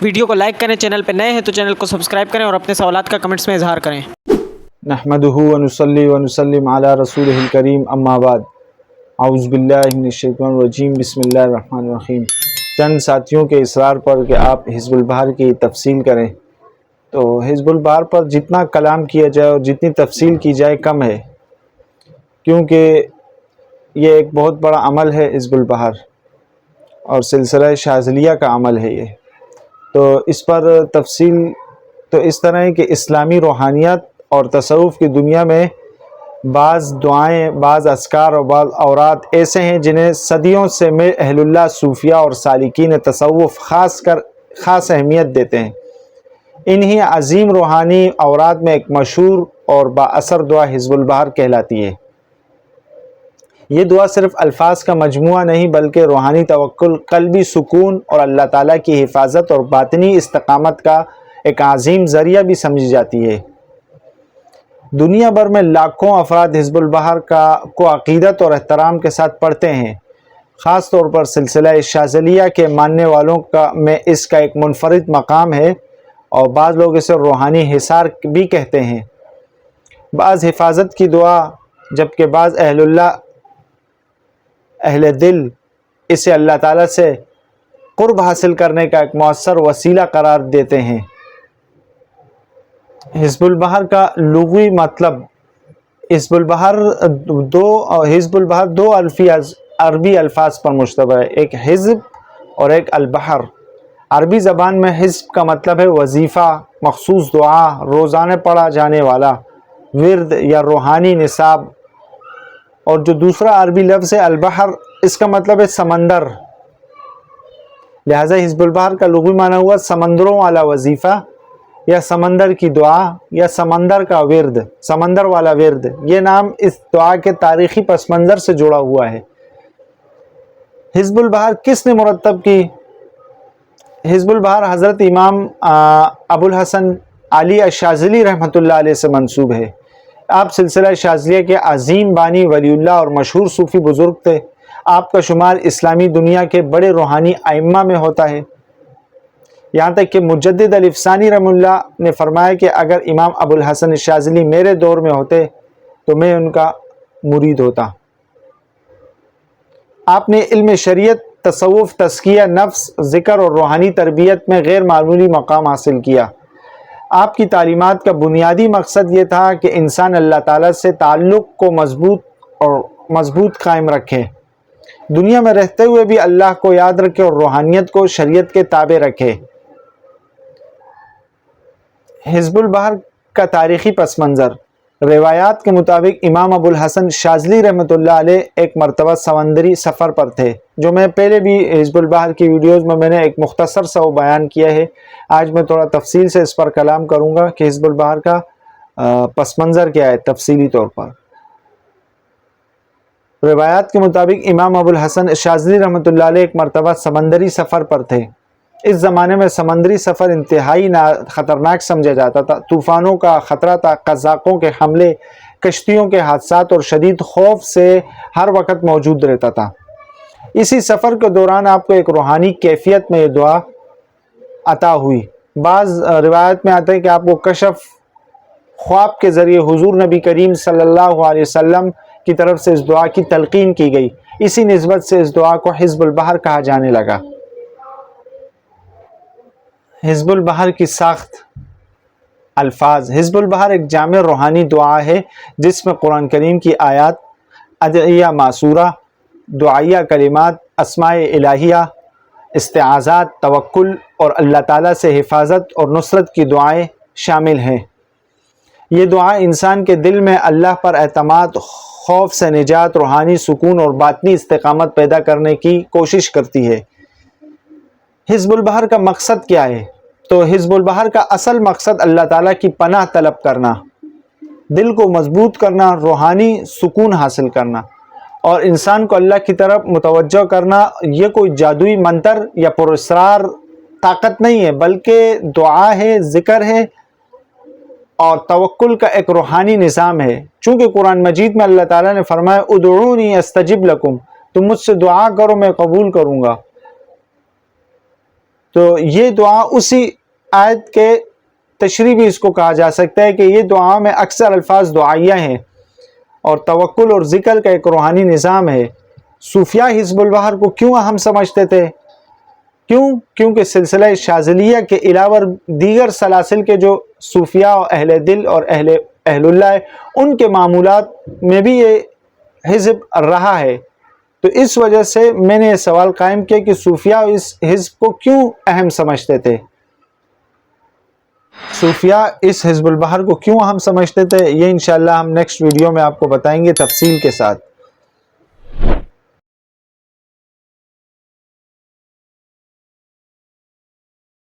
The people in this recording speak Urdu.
ویڈیو کو لائک کریں، چینل پہ نئے ہیں تو چینل کو سبسکرائب کریں اور اپنے سوالات کا کمنٹس میں اظہار کریں۔ نحمدہ ونصلی ونسلم علی رسولہ الکریم، اما بعد، اعوذ باللہ من الشیطان الرجیم، بسم اللہ الرحمن الرحیم۔ چند ساتھیوں کے اصرار پر کہ آپ حزب البحر کی تفصیل کریں، تو حزب البحر پر جتنا کلام کیا جائے اور جتنی تفصیل کی جائے کم ہے، کیونکہ یہ ایک بہت بڑا عمل ہے حزب البحر، اور سلسلہ شاذلیہ کا عمل ہے یہ۔ تو اس پر تفصیل تو اس طرح ہے کہ اسلامی روحانیت اور تصوف کی دنیا میں بعض دعائیں، بعض اذکار اور بعض اوراد ایسے ہیں جنہیں صدیوں سے اہل اللہ صوفیہ اور سالکین تصوف خاص اہمیت دیتے ہیں۔ انہی عظیم روحانی اوراد میں ایک مشہور اور با اثر دعا حزب البحر کہلاتی ہے۔ یہ دعا صرف الفاظ کا مجموعہ نہیں بلکہ روحانی توکل، قلبی سکون اور اللہ تعالیٰ کی حفاظت اور باطنی استقامت کا ایک عظیم ذریعہ بھی سمجھی جاتی ہے۔ دنیا بھر میں لاکھوں افراد حزب البحر کو عقیدت اور احترام کے ساتھ پڑھتے ہیں۔ خاص طور پر سلسلہ شاذلیہ کے ماننے والوں میں اس کا ایک منفرد مقام ہے، اور بعض لوگ اسے روحانی حصار بھی کہتے ہیں۔ بعض حفاظت کی دعا، جبکہ بعض اہل دل اسے اللہ تعالیٰ سے قرب حاصل کرنے کا ایک مؤثر وسیلہ قرار دیتے ہیں۔ حزب البحر کا لغوی مطلب، حزب البحر دو عربی الفاظ پر مشتمل ہے، ایک حزب اور ایک البحر۔ عربی زبان میں حزب کا مطلب ہے وظیفہ، مخصوص دعا، روزانہ پڑھا جانے والا ورد یا روحانی نصاب، اور جو دوسرا عربی لفظ ہے البحر، اس کا مطلب ہے سمندر۔ لہذا حزب البحر کا لغوی معنی ہوا سمندروں والا وظیفہ، یا سمندر کی دعا، یا سمندر کا ورد، سمندر والا ورد۔ یہ نام اس دعا کے تاریخی پس منظر سے جڑا ہوا ہے۔ حزب البحر کس نے مرتب کی؟ حزب البحر حضرت امام ابو الحسن علی الشاذلی رحمۃ اللہ علیہ سے منسوب ہے۔ آپ سلسلہ شاذلیہ کے عظیم بانی، ولی اللہ اور مشہور صوفی بزرگ تھے۔ آپ کا شمار اسلامی دنیا کے بڑے روحانی ائمہ میں ہوتا ہے۔ یہاں تک کہ مجدد الافسانی رحمہ اللہ نے فرمایا کہ اگر امام ابو الحسن الشاذلی میرے دور میں ہوتے تو میں ان کا مرید ہوتا۔ آپ نے علم شریعت، تصوف، تزکیہ نفس، ذکر اور روحانی تربیت میں غیر معمولی مقام حاصل کیا۔ آپ کی تعلیمات کا بنیادی مقصد یہ تھا کہ انسان اللہ تعالیٰ سے تعلق کو مضبوط قائم رکھے، دنیا میں رہتے ہوئے بھی اللہ کو یاد رکھے اور روحانیت کو شریعت کے تابع رکھے۔ حزب البحر کا تاریخی پس منظر، روایات کے مطابق امام ابو الحسن شاذلی رحمۃ اللہ علیہ ایک مرتبہ سمندری سفر پر تھے، جو میں پہلے بھی حزب البحر کی ویڈیوز میں نے ایک مختصر سا بیان کیا ہے۔ آج میں تھوڑا تفصیل سے اس پر کلام کروں گا کہ حزب البحر کا پس منظر کیا ہے تفصیلی طور پر۔ روایات کے مطابق امام ابو الحسن شاذلی رحمۃ اللہ علیہ ایک مرتبہ سمندری سفر پر تھے۔ اس زمانے میں سمندری سفر انتہائی خطرناک سمجھا جاتا تھا۔ طوفانوں کا خطرہ تھا، قزاقوں کے حملے، کشتیوں کے حادثات اور شدید خوف سے ہر وقت موجود رہتا تھا۔ اسی سفر کے دوران آپ کو ایک روحانی کیفیت میں یہ دعا عطا ہوئی۔ بعض روایت میں آتا ہے کہ آپ کو کشف خواب کے ذریعے حضور نبی کریم صلی اللہ علیہ وسلم کی طرف سے اس دعا کی تلقین کی گئی۔ اسی نسبت سے اس دعا کو حزب البحر کہا جانے لگا۔ حزب البحر کی ساخت، الفاظ۔ حزب البحر ایک جامع روحانی دعا ہے جس میں قرآن کریم کی آیات، ادعیہ معصورہ، دعائیہ کلمات، اسماء الہیہ، استعاذات، توکل اور اللہ تعالیٰ سے حفاظت اور نصرت کی دعائیں شامل ہیں۔ یہ دعا انسان کے دل میں اللہ پر اعتماد، خوف سے نجات، روحانی سکون اور باطنی استقامت پیدا کرنے کی کوشش کرتی ہے۔ حزب البحر کا مقصد کیا ہے؟ تو حزب البحر کا اصل مقصد اللہ تعالیٰ کی پناہ طلب کرنا، دل کو مضبوط کرنا، روحانی سکون حاصل کرنا اور انسان کو اللہ کی طرف متوجہ کرنا۔ یہ کوئی جادوئی منتر یا پراسرار طاقت نہیں ہے، بلکہ دعا ہے، ذکر ہے اور توکل کا ایک روحانی نظام ہے۔ چونکہ قرآن مجید میں اللہ تعالیٰ نے فرمایا ادعونی استجب لکم، تم مجھ سے دعا کرو میں قبول کروں گا۔ تو یہ دعا اسی آیت کے تشریح بھی اس کو کہا جا سکتا ہے کہ یہ دعا میں اکثر الفاظ دعائیہ ہیں اور توکل اور ذکر کا ایک روحانی نظام ہے۔ صوفیہ حزب البحر کو کیوں اہم سمجھتے تھے؟ کیونکہ سلسلہ شاذلیہ کے علاوہ دیگر سلاسل کے جو صوفیہ اور اہل دل اور اہل اللہ ہے، ان کے معمولات میں بھی یہ حزب رہا ہے۔ تو اس وجہ سے میں نے یہ سوال قائم کیا کہ صوفیہ اس حزب کو کیوں اہم سمجھتے تھے، صوفیہ اس حزب البحر کو کیوں اہم سمجھتے تھے۔ یہ انشاءاللہ ہم نیکسٹ ویڈیو میں آپ کو بتائیں گے تفصیل کے ساتھ۔